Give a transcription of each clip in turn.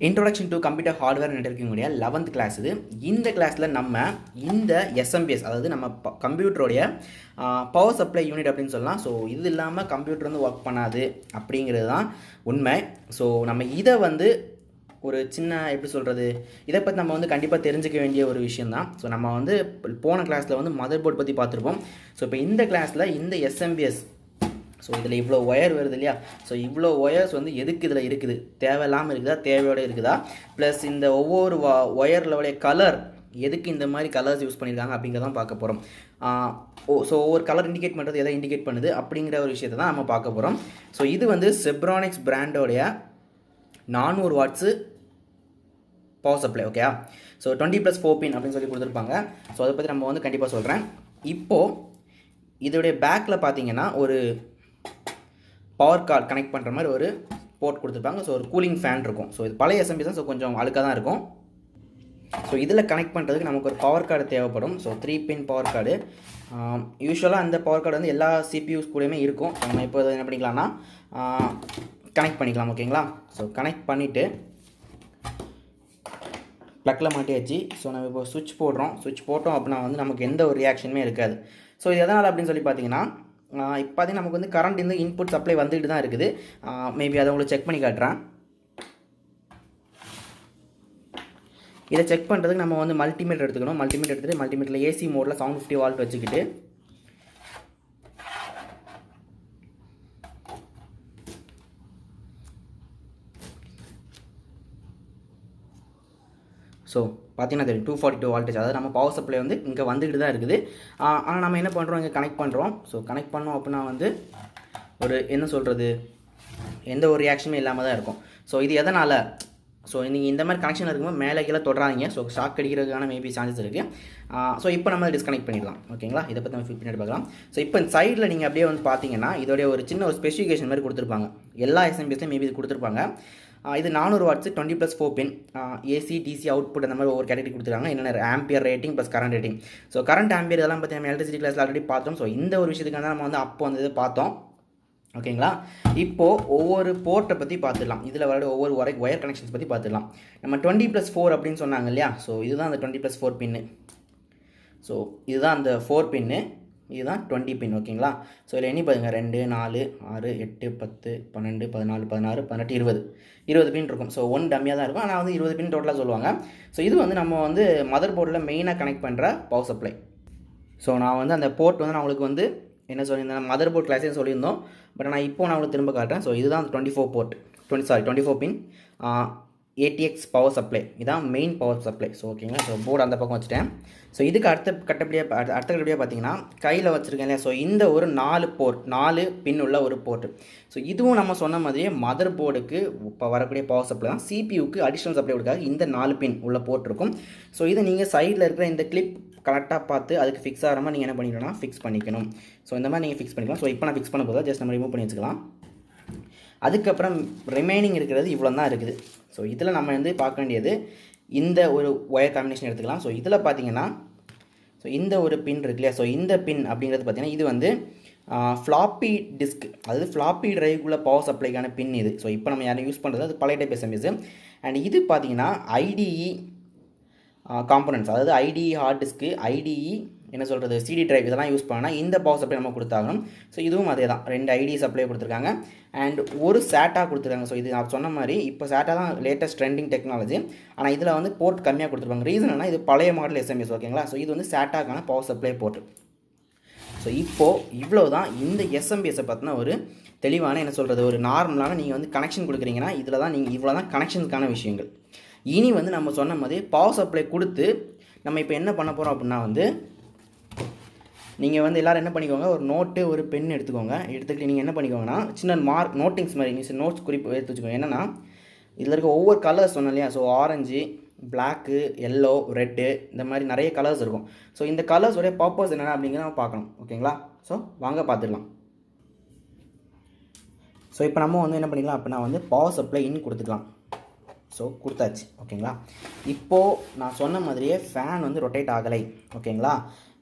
Introduction to computer hardware நெட்வொர்க்கிங்குடைய 11th class இது. இந்த கிளாஸில் நம்ம இந்த SMPS அதாவது நம்ம கம்ப்யூட்டருடைய பவர் சப்ளை யூனிட் அப்படின்னு சொல்லலாம். ஸோ இது இல்லாமல் கம்ப்யூட்டர் வந்து ஒர்க் பண்ணாது அப்படிங்கிறது தான் உண்மை. ஸோ நம்ம இதை வந்து ஒரு சின்ன எப்படி சொல்கிறது, இதை பற்றி நம்ம வந்து கண்டிப்பாக தெரிஞ்சிக்க வேண்டிய ஒரு விஷயந்தான். ஸோ நம்ம வந்து போன கிளாஸில் வந்து மதர் போர்டு பற்றி பார்த்துருப்போம். ஸோ இப்போ இந்த கிளாஸில் இந்த SMPS, ஸோ இதில் இவ்வளோ ஒயர் வருது இல்லையா, ஸோ இவ்வளோ ஒயர்ஸ் வந்து எதுக்கு இதில் இருக்குது, தேவையில்லாமல் இருக்குதா தேவையோடு இருக்குதா, ப்ளஸ் இந்த ஒவ்வொரு ஒயர்லோடைய கலர் எதுக்கு இந்த மாதிரி கலர்ஸ் யூஸ் பண்ணியிருக்காங்க அப்படிங்கிறதான் பார்க்க போகிறோம். ஸோ ஒவ்வொரு கலர் இண்டிகேட் பண்ணுறது எதை இண்டிகேட் பண்ணுது அப்படிங்கிற ஒரு விஷயத்தை தான் நம்ம பார்க்க போகிறோம். ஸோ இது வந்து செப்ரானிக்ஸ் பிராண்டோடைய 400 watts power supply. Okay, so 20+4 pin அப்படின்னு சொல்லி கொடுத்துருப்பாங்க. ஸோ அதை பற்றி நம்ம வந்து கண்டிப்பாக சொல்கிறேன். இப்போது இதோடைய பேக்கில் பார்த்தீங்கன்னா ஒரு பவர் கார்டு கனெக்ட் பண்ணுற மாதிரி ஒரு போர்ட் கொடுத்துருப்பாங்க. ஸோ ஒரு கூலிங் ஃபேன் இருக்கும். ஸோ இது பழைய SMPS தான், ஸோ கொஞ்சம் அழுக்காக தான் இருக்கும். ஸோ இதில் கனெக்ட் பண்ணுறதுக்கு நமக்கு ஒரு பவர் கார்டு தேவைப்படும். ஸோ 3 பின் பவர் கார்டு. யூஸ்வலாக அந்த பவர் கார்டு வந்து எல்லா CPUs கூடயுமே இருக்கும். நம்ம இப்போ என்ன பண்ணிக்கலாம்னா கனெக்ட் பண்ணிக்கலாம். ஓகேங்களா, ஸோ கனெக்ட் பண்ணிவிட்டு ப்ளக்கில் மாட்டியாச்சு. ஸோ நம்ம இப்போ சுவிட்ச் போடுறோம். சுவிட்ச் போட்டோம் அப்படின்னா வந்து நமக்கு எந்த ஒரு ரியாக்ஷனுமே இருக்காது. ஸோ இது எதனால் அப்படின்னு சொல்லி பார்த்தீங்கன்னா, இப்போ பார்த்தீங்கன்னா நமக்கு வந்து கரண்ட் இந்த இன்புட் சப்ளை வந்துட்டு தான் இருக்குது. மேபி அதை உங்களுக்கு செக் பண்ணி காட்டுறேன். இதை செக் பண்ணுறதுக்கு நம்ம வந்து மல்டிமீட்டர் எடுத்துக்கணும். மல்டிமீட்டர் எடுத்துகிட்டு மல்டிமீட்டரில் AC மோடில் 750 வால்ட் வச்சுக்கிட்டு ஸோ பார்த்தீங்கன்னா தெரியும் 242 வால்டேஜ், அதாவது நம்ம பவர் சப்ளை வந்து இங்கே வந்துக்கிட்டு தான் இருக்குது. ஆனால் நம்ம என்ன பண்ணுறோம், இங்கே கனெக்ட் பண்ணுறோம். ஸோ கனெக்ட் பண்ணோம் அப்படின்னா வந்து ஒரு என்ன சொல்கிறது, எந்த ஒரு ரியாக்ஷனுமே இல்லாமல் தான் இருக்கும். ஸோ இது எதனால், ஸோ நீங்கள் இந்த மாதிரி கனெக்ஷன் இருக்கும்போது மேலே கீழே தொடுறாங்க. ஸோ ஷாக் அடிக்கிறதுக்கான மேபி சான்சஸ் இருக்குது. ஸோ இப்போ நம்ம டிஸ்கனெக்ட் பண்ணிடலாம். ஓகேங்களா, இதை பற்றி நம்ம ஃபிட் பண்ணிட்டு பார்க்கலாம். ஸோ இப்போ சைடில் நீங்கள் அப்படியே வந்து பார்த்தீங்கன்னா இதோடைய ஒரு சின்ன ஒரு ஸ்பெசிஃபிகேஷன் மாதிரி கொடுத்துருப்பாங்க. எல்லா SMPSலையும் மேபி இது கொடுத்துருப்பாங்க. இது 400 வாட்ஸு 20+4 பின் AC DC அவுட்புட் அந்த மாதிரி ஒவ்வொரு கேட்டகரி கொடுத்துருக்காங்க. என்னென்ன ampere rating plus current rating. So current ampere இதெல்லாம் பற்றி நம்ம எலக்ட்ரிசிட்டி கிளாஸில் ஆல்ரெடி பார்த்தோம். ஸோ இந்த ஒரு விஷயத்துக்காக தான் நம்ம வந்து அப்போ வந்து இது பார்த்தோம். ஓகேங்களா, இப்போது ஒவ்வொரு போர்ட்டை பற்றி பார்த்துடலாம். இதில் வர ஒவ்வொரு ஒயர் கனெக்ஷன்ஸ் பற்றி பார்த்துடலாம். நம்ம 20+4 அப்படின்னு சொன்னாங்க இல்லையா, ஸோ இதுதான் அந்த 20+4 பின்னு. ஸோ இதுதான் அந்த 4 பின்னு, இதுதான் 20 பின். ஓகேங்களா, ஸோ இதில் எண்ணி பாருங்கள் 2 4 6 8 10 12 14 16 18 20 பின் இருக்கும். ஸோ 1 டம்மியாக தான் இருக்கும், ஆனால் வந்து 20 பின் டோட்டலாக சொல்லுவாங்க. ஸோ இது வந்து நம்ம வந்து மதர் போர்டில் மெயினாக கனெக்ட் பண்ணுற பவர் சப்ளை. ஸோ நான் வந்து அந்த போர்ட் வந்து நான் உங்களுக்கு வந்து என்ன சொல்லியிருந்தேன், மதர் போர்ட் கிளாஸே சொல்லியிருந்தோம். பட் நான் இப்போ நான் உங்களுக்கு திரும்ப காட்டுறேன். ஸோ இதுதான் அந்த 24 போர்ட் 24 பின் ATX பவர் சப்ளை. இதான் மெயின் பவர் சப்ளை. ஸோ ஓகேங்களா, ஸோ போர்டு அந்த பக்கம் வச்சுட்டேன். ஸோ இதுக்கு அடுத்த கட்டப்படியாக பார்த்தீங்கன்னா கையில் வச்சுருக்கேன் இல்லையா, ஸோ இந்த ஒரு 4 பின் உள்ள ஒரு போர்ட்டு. ஸோ இதுவும் நம்ம சொன்ன மாதிரியே மதர் போர்டுக்கு இப்போ வரக்கூடிய பவர் சப்ளை தான். CPUக்கு அடிஷ்னல் சப்ளை கொடுக்காக இந்த 4 பின் உள்ள போர்ட் இருக்கும். ஸோ இதை நீங்கள் சைடில் இருக்கிற இந்த கிளிப் கரெக்டாக பார்த்து அதுக்கு ஃபிக்ஸ் ஆகிற மாதிரி நீங்கள் என்ன பண்ணிக்கணும்னா ஃபிக்ஸ் பண்ணிக்கணும். ஸோ இந்த மாதிரி நீங்கள் ஃபிக்ஸ் பண்ணிக்கலாம். ஸோ இப்போ நான் ஃபிக்ஸ் பண்ண போதும் ஜஸ்ட் நம்ம ரிமூவ் பண்ணி வச்சுக்கலாம். அதுக்கப்புறம் ரிமைனிங் இருக்கிறது இவ்வளோ தான் இருக்குது. ஸோ இதில் நம்ம வந்து பார்க்க வேண்டியது இந்த ஒரு ஒயர் காம்பினேஷன் எடுத்துக்கலாம். ஸோ இதில் பார்த்தீங்கன்னா ஸோ இந்த ஒரு பின் இருக்கு இல்லையா, ஸோ இந்த பின் அப்படிங்கிறது பார்த்தீங்கன்னா இது வந்து ஃப்ளாப்பி டிஸ்க், அதாவது ஃப்ளாப்பி டிரைவுக்குள்ள பவர் சப்ளைக்கான பின் இது. ஸோ இப்போ நம்ம யாரும் யூஸ் பண்ணுறது அது பழைய டைப் SMPS. அண்ட் இது பார்த்தீங்கன்னா IDE காம்பனன்ட்ஸ், அதாவது IDE ஹார்ட் டிஸ்க்கு, IDE என்ன சொல்கிறது CD டிரைவ் இதெல்லாம் யூஸ் பண்ணால் இந்த பவர் சப்ளை நம்ம கொடுத்தாகணும். ஸோ இதுவும் அதே தான், 2 IDE சப்ளை கொடுத்துருக்காங்க அண்ட் ஒரு SATA கொடுத்துருக்காங்க. ஸோ இது நான் சொன்ன மாதிரி இப்போ SATA தான் லேட்டஸ்ட் ட்ரெண்டிங் டெக்னாலஜி. ஆனால் இதில் வந்து போர்ட் கம்மியாக கொடுத்துருப்பாங்க. ரீசன் என்ன, இது பழைய மாடல் SMPS. ஓகேங்களா, ஸோ இது வந்து SATAக்கான பவர் சப்ளை போர்ட். ஸோ இப்போது இவ்வளோ தான் இந்த SMPSஸை பற்றின ஒரு தெளிவான என்ன சொல்கிறது ஒரு நார்மலான நீங்கள் வந்து கனெக்ஷன் கொடுக்குறீங்கன்னா இதில் தான் நீங்கள் இவ்வளோ தான் கனெக்ஷனுக்கான விஷயங்கள். இனி வந்து நம்ம சொன்ன மாதிரி பவர் சப்ளை கொடுத்து நம்ம இப்போ என்ன பண்ண போகிறோம் அப்படின்னா வந்து நீங்கள் வந்து எல்லோரும் என்ன பண்ணிக்கோங்க, ஒரு நோட்டு ஒரு பென் எடுத்துக்கோங்க. எடுத்துக்கிட்டு நீங்கள் என்ன பண்ணிக்கோங்கன்னா சின்ன நோட்டிங்ஸ் மாதிரி நீங்கள் நோட்ஸ் குறிப்பு எடுத்து வச்சுக்கோங்க. என்னென்னா இதில் இருக்க ஒவ்வொரு கலர்ஸ் சொன்னோம் இல்லையா, so orange, black, yellow, red, இந்த மாதிரி நிறைய கலர்ஸ் இருக்கும். ஸோ இந்த கலர்ஸோடைய பர்பஸ் என்னென்ன அப்படிங்கிறத நம்ம பார்க்கணும். ஓகேங்களா, ஸோ வாங்க பார்த்துடலாம். ஸோ இப்போ நம்ம வந்து என்ன பண்ணிக்கலாம் அப்படின்னா வந்து பவர் சப்ளை இன் கொடுத்துக்கலாம். ஸோ கொடுத்தாச்சு. ஓகேங்களா, இப்போது நான் சொன்ன மாதிரியே ஃபேன் வந்து ரொட்டேட் ஆகலை. ஓகேங்களா,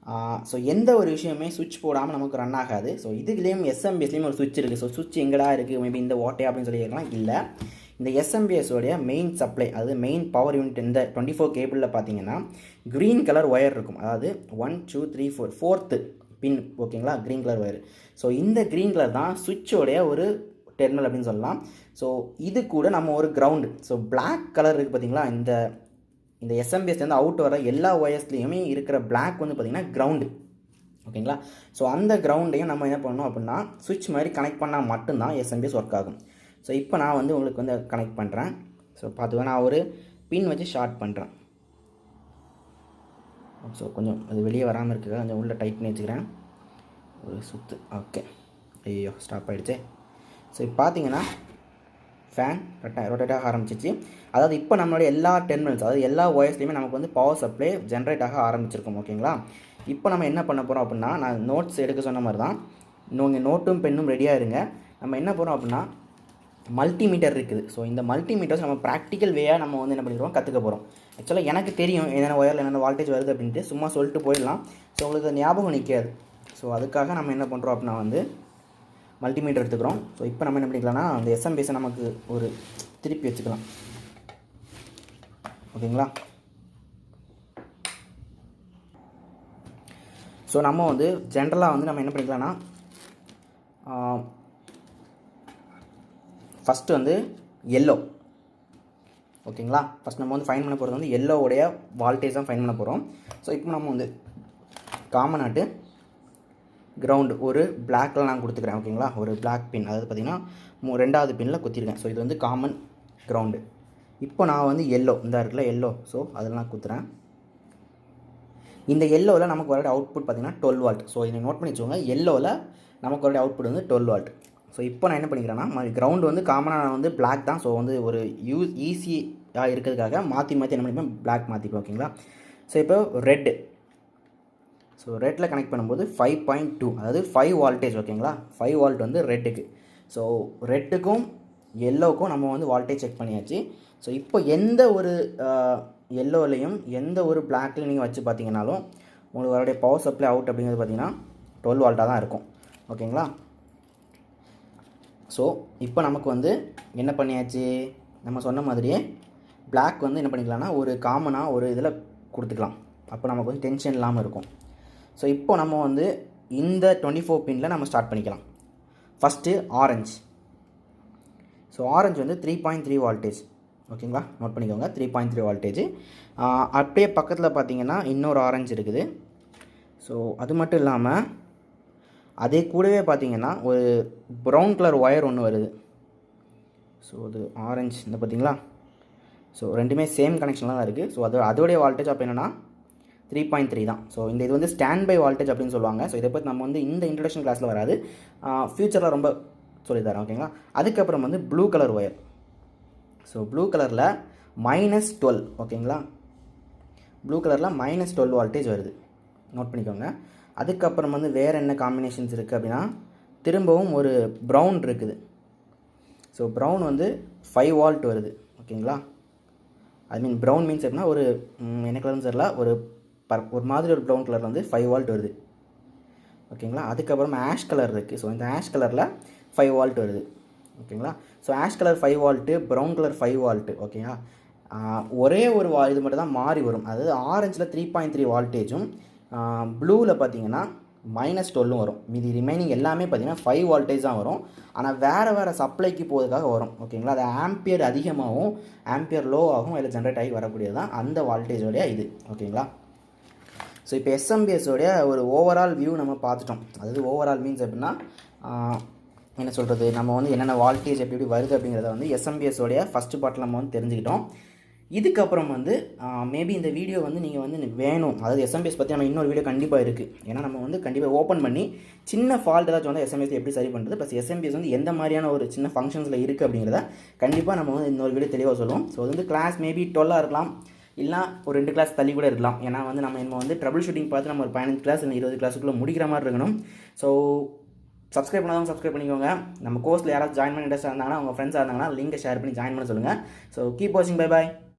ஸோ எந்த ஒரு விஷயமே சுவிட்ச் போடாமல் நமக்கு ரன் ஆகாது. ஸோ இதுலேயும் SMPSலேயும் ஒரு சுவிட்ச் இருக்குது. ஸோ சுவிட்ச் எங்கடா இருக்குது, மேபி இந்த ஓட்டை அப்படின்னு சொல்லி கேட்கலாம். இல்லை, இந்த SMPS உடைய மெயின் சப்ளை, அதாவது மெயின் பவர் யூனிட் இந்த 24 கேபிளில் பார்த்தீங்கன்னா க்ரீன் கலர் ஒயர் இருக்கும். அதாவது 1 2 3 4 4th பின், ஓகேங்களா, க்ரீன் கலர் ஒயர். ஸோ இந்த க்ரீன் கலர் தான் சுவிட்சோடைய ஒரு டெர்மினல் அப்படின்னு சொல்லலாம். ஸோ இது கூட நம்ம ஒரு கிரவுண்டு, ஸோ பிளாக் கலர் இருக்குது பார்த்தீங்களா, இந்த SMPS வந்து அவுட் வர எல்லா ஒயர்ஸ்லேயுமே இருக்கிற பிளாக் வந்து பார்த்திங்கன்னா கிரவுண்டு, ஓகேங்களா. ஸோ அந்த கிரவுண்டையும் நம்ம என்ன பண்ணணும் அப்படின்னா சுவிட்ச் மாதிரி கனெக்ட் பண்ணால் மட்டும்தான் SMPS ஒர்க் ஆகும். ஸோ இப்போ நான் வந்து உங்களுக்கு வந்து கனெக்ட் பண்ணுறேன். ஸோ பார்த்துக்கோ, நான் ஒரு பின் வச்சு ஷார்ட் பண்ணுறேன். ஸோ கொஞ்சம் அது வெளியே வராமல் இருக்குங்க, கொஞ்சம் உள்ளே டைட் பண்ணி வச்சுக்கிறேன். ஒரு சுற்று, ஓகே. ஐயோ ஸ்டாப் ஆகிடுச்சே. ஸோ இப்போ பார்த்தீங்கன்னா ஃபேன் ரொட்டேட்டாக ஆரம்பிச்சிச்சு. அதாவது இப்போ நம்மளுடைய எல்லா டெர்மினல்ஸ், அதாவது எல்லா ஒயர்ஸ்லையுமே நமக்கு வந்து பவர் சப்ளை ஜென்ரேட் ஆக ஆரம்பிச்சிருக்கும், ஓகேங்களா. இப்போ நம்ம என்ன பண்ண போகிறோம் அப்படின்னா, நான் நோட்ஸ் எடுக்க சொன்ன மாதிரி தான், நீங்கள் நோட்டும் பெண்ணும் ரெடியாக இருங்க. நம்ம என்ன போகிறோம் அப்படின்னா மல்டிமீட்டர் இருக்குது. ஸோ இந்த மல்டிமீட்டர்ஸ் நம்ம ப்ராக்டிக்கல் வேயாக நம்ம வந்து என்ன பண்ணிடுவோம், கற்றுக்க போகிறோம். ஆக்சுவலாக எனக்கு தெரியும் என்னென்ன ஒயரில் என்னென்ன வால்டேஜ் வருது அப்படின்ட்டு, சும்மா சொல்லிட்டு போயிடலாம். ஸோ உங்களுக்கு ஞாபகம் நிற்காது. ஸோ அதுக்காக நம்ம என்ன பண்ணுறோம் அப்படின்னா வந்து மல்டிமீட்டர் எடுத்துக்கிறோம். ஸோ இப்போ நம்ம என்ன பண்ணிக்கலாம்னா அந்த SMPS நமக்கு ஒரு திருப்பி வச்சுக்கலாம், ஓகேங்களா. ஸோ நம்ம வந்து ஜென்ரலாக வந்து நம்ம என்ன பண்ணிக்கலாம்னா ஃபஸ்ட்டு வந்து எல்லோ, ஓகேங்களா. ஃபஸ்ட் நம்ம வந்து ஃபைன் பண்ண போகிறது வந்து எல்லோவுடைய வால்டேஜ் தான் ஃபைன் பண்ண போகிறோம். ஸோ இப்போ நம்ம வந்து காமன் ஆட்டு கிரவுண்டு ஒரு பிளாக்கில் நான் கொடுத்துக்கிறேன், ஓகேங்களா. ஒரு பிளாக் பின், அதாவது பார்த்திங்கன்னா ரெண்டாவது பின்னில் குத்திருக்கேன். ஸோ இது வந்து காமன் கிரவுண்டு. இப்போ நான் வந்து எல்லோ, இந்த இருக்குல்ல எல்லோ, ஸோ அதில் நான் குத்துறேன். இந்த எல்லோவில் நமக்கு வர அவுட்புட் பார்த்திங்கன்னா 12 வால்ட். ஸோ இதை நோட் பண்ணி வச்சுக்கோங்க, எல்லோவில் நமக்கு வர அவுட்புட் வந்து 12 வால்ட். ஸோ இப்போ நான் என்ன பண்ணிக்கிறேன்னா கிரவுண்டு வந்து காமனாக வந்து பிளாக் தான். ஸோ வந்து ஒரு ஈஸியாக இருக்கிறதுக்காக மாற்றி என்ன பண்ணிப்பேன், பிளாக் மாற்றிப்பேன், ஓகேங்களா. ஸோ இப்போ ரெட்டு, ஸோ ரெட்டில் கனெக்ட் பண்ணும்போது 5.2, அதாவது 5 வால்டேஜ், ஓகேங்களா. 5 வால்ட் வந்து ரெட்டுக்கு. ஸோ ரெட்டுக்கும் எல்லோவுக்கும் நம்ம வந்து வால்டேஜ் செக் பண்ணியாச்சு. ஸோ இப்போ எந்த ஒரு எல்லோலையும் எந்த ஒரு பிளாக்லையும் நீங்கள் வச்சு பார்த்தீங்கன்னாலும் உங்களுக்கு அவருடைய பவர் சப்ளை அவுட் அப்படிங்கிறது பார்த்திங்கன்னா 12 வால்ட்டாக தான் இருக்கும், ஓகேங்களா. ஸோ இப்போ நமக்கு வந்து என்ன பண்ணியாச்சு, நம்ம சொன்ன மாதிரியே பிளாக் வந்து என்ன பண்ணிக்கலாம்னா ஒரு காமனாக ஒரு இதில் கொடுத்துக்கலாம். அப்போ நமக்கு வந்து டென்ஷன் இல்லாமல் இருக்கும். ஸோ இப்போ நம்ம வந்து இந்த 24 பின்னில் நம்ம ஸ்டார்ட் பண்ணிக்கலாம். First orange. ஸோ ஆரஞ்சு வந்து 3.3 வால்டேஜ், ஓகேங்களா. நோட் பண்ணிக்கோங்க, 3.3 வால்டேஜ். அப்படியே பக்கத்தில் பார்த்தீங்கன்னா இன்னொரு ஆரஞ்சு இருக்குது. ஸோ அது மட்டும் இல்லாமல் அதே கூடவே பார்த்தீங்கன்னா ஒரு ப்ரௌன் கலர் ஒயர் ஒன்று வருது. ஸோ அது ஆரஞ்சு இந்த பார்த்தீங்களா. ஸோ ரெண்டுமே சேம் கனெக்ஷனில் தான் இருக்குது. ஸோ அதோடைய வால்டேஜ் அப்போ என்னென்னா 3.3 தான். ஸோ இது வந்து ஸ்டாண்ட் பை வால்டேஜ் அப்படின்னு சொல்லுவாங்க. ஸோ இதை பற்றி நம்ம வந்து இந்த இன்ட்ரடக்ஷன் கிளாஸில் வராது, ஃப்யூச்சரில் ரொம்ப சொல்லித்தரேன், ஓகேங்களா. அதுக்கப்புறம் வந்து blue colour wire. So blue கலரில் -12, ஓகேங்களா. ப்ளூ கலரில் -12 வால்டேஜ் வருது, நோட் பண்ணிக்கோங்க. அதுக்கப்புறம் வந்து வேறு என்ன காம்பினேஷன்ஸ் இருக்குது அப்படின்னா திரும்பவும் ஒரு ப்ரௌன் இருக்குது. ஸோ ப்ரௌன் வந்து 5 வால்ட் வருது, ஓகேங்களா. ஐ மீன் ப்ரௌன் மீன்ஸ் எப்படின்னா ஒரு என்ன கலர்னு தெரியல, ஒரு மாதிரி ஒரு ப்ரௌன் கலர் வந்து 5 வால்ட் வருது, ஓகேங்களா. அதுக்கப்புறம் ஆஷ் கலர் இருக்குது. ஸோ இந்த ஆஷ் கலரில் 5 வால்ட் வருது, ஓகேங்களா. So ash colour 5 vault, brown colour 5 vault, ஓகேங்களா. ஒரே ஒரு இது மட்டும் தான் மாறி வரும். அதாவது ஆரஞ்சில் 3.3 வால்டேஜும் ப்ளூவில் பார்த்தீங்கன்னா -12 வரும். மீதி ரிமைனிங் எல்லாமே பார்த்தீங்கன்னா 5 வால்டேஜ் தான் வரும். ஆனால் வேறு சப்ளைக்கு போகிறதுக்காக வரும், ஓகேங்களா. அது ஆம்பியர் அதிகமாகவும் ஆம்பியர் லோவாகவும் அதில் ஜென்ரேட் ஆகி வரக்கூடியது தான் அந்த வால்டேஜோடைய இது, ஓகேங்களா. ஸோ இப்போ SMPSோடைய ஒரு ஓவரால் வியூ நம்ம பார்த்துட்டோம். அதாவது ஓவரால் மீன்ஸ் எப்படின்னா என்ன சொல்கிறது, நம்ம வந்து என்னென்ன வால்டேஜ் எப்படி வருது அப்படிங்கிறத வந்து SMPSோடைய ஃபஸ்ட்டு பார்ட்டில் நம்ம வந்து தெரிஞ்சுக்கிட்டோம். இதுக்கப்புறம் வந்து மேபி இந்த வீடியோ வந்து நீங்கள் வந்து வேணும், அதாவது SMPS பற்றி நம்ம இன்னொரு வீடியோ கண்டிப்பாக இருக்குது. ஏன்னா நம்ம வந்து கண்டிப்பாக ஓப்பன் பண்ணி சின்ன ஃபால்ட் ஏதாச்சும் வந்து SMPS எப்படி சரி பண்ணுறது, ப்ளஸ் SMPS வந்து எந்த மாதிரியான ஒரு சின்ன ஃபங்க்ஷன்ஸில் இருக்குது அப்படிங்கிறத கண்டிப்பாக நம்ம வந்து இன்னொரு வீடியோ தெளிவாக சொல்லுவோம். ஸோ வந்து கிளாஸ் மேபி 12 இருக்கலாம், இல்லை ஒரு 2 கிளாஸ் தள்ளி கூட இருக்கலாம். ஏன்னா வந்து நம்ம வந்து ட்ரபிள் ஷூட்டிங் பார்த்து நம்ம ஒரு 15 கிளாஸ் இல்லை 20 கிளாஸுக்குள்ளே முடிக்கிற மாதிரி இருக்கணும். ஸோ சப்ஸ்கிரைப் பண்ணாதவங்க சப்ஸ்கிரைப் பண்ணிக்கோங்க. நம்ம கோர்ஸில் யாராவது ஜாயின் பண்ணி இன்ட்ரெஸ்ட்டாக இருந்தாங்கன்னா, உங்கள் ஃப்ரெண்ட்ஸாக இருந்தாங்கன்னா லிங்கை ஷேர் பண்ணி ஜாயின் பண்ண சொல்லுங்கள். ஸோ கீப் வாட்சிங், பை பாய்.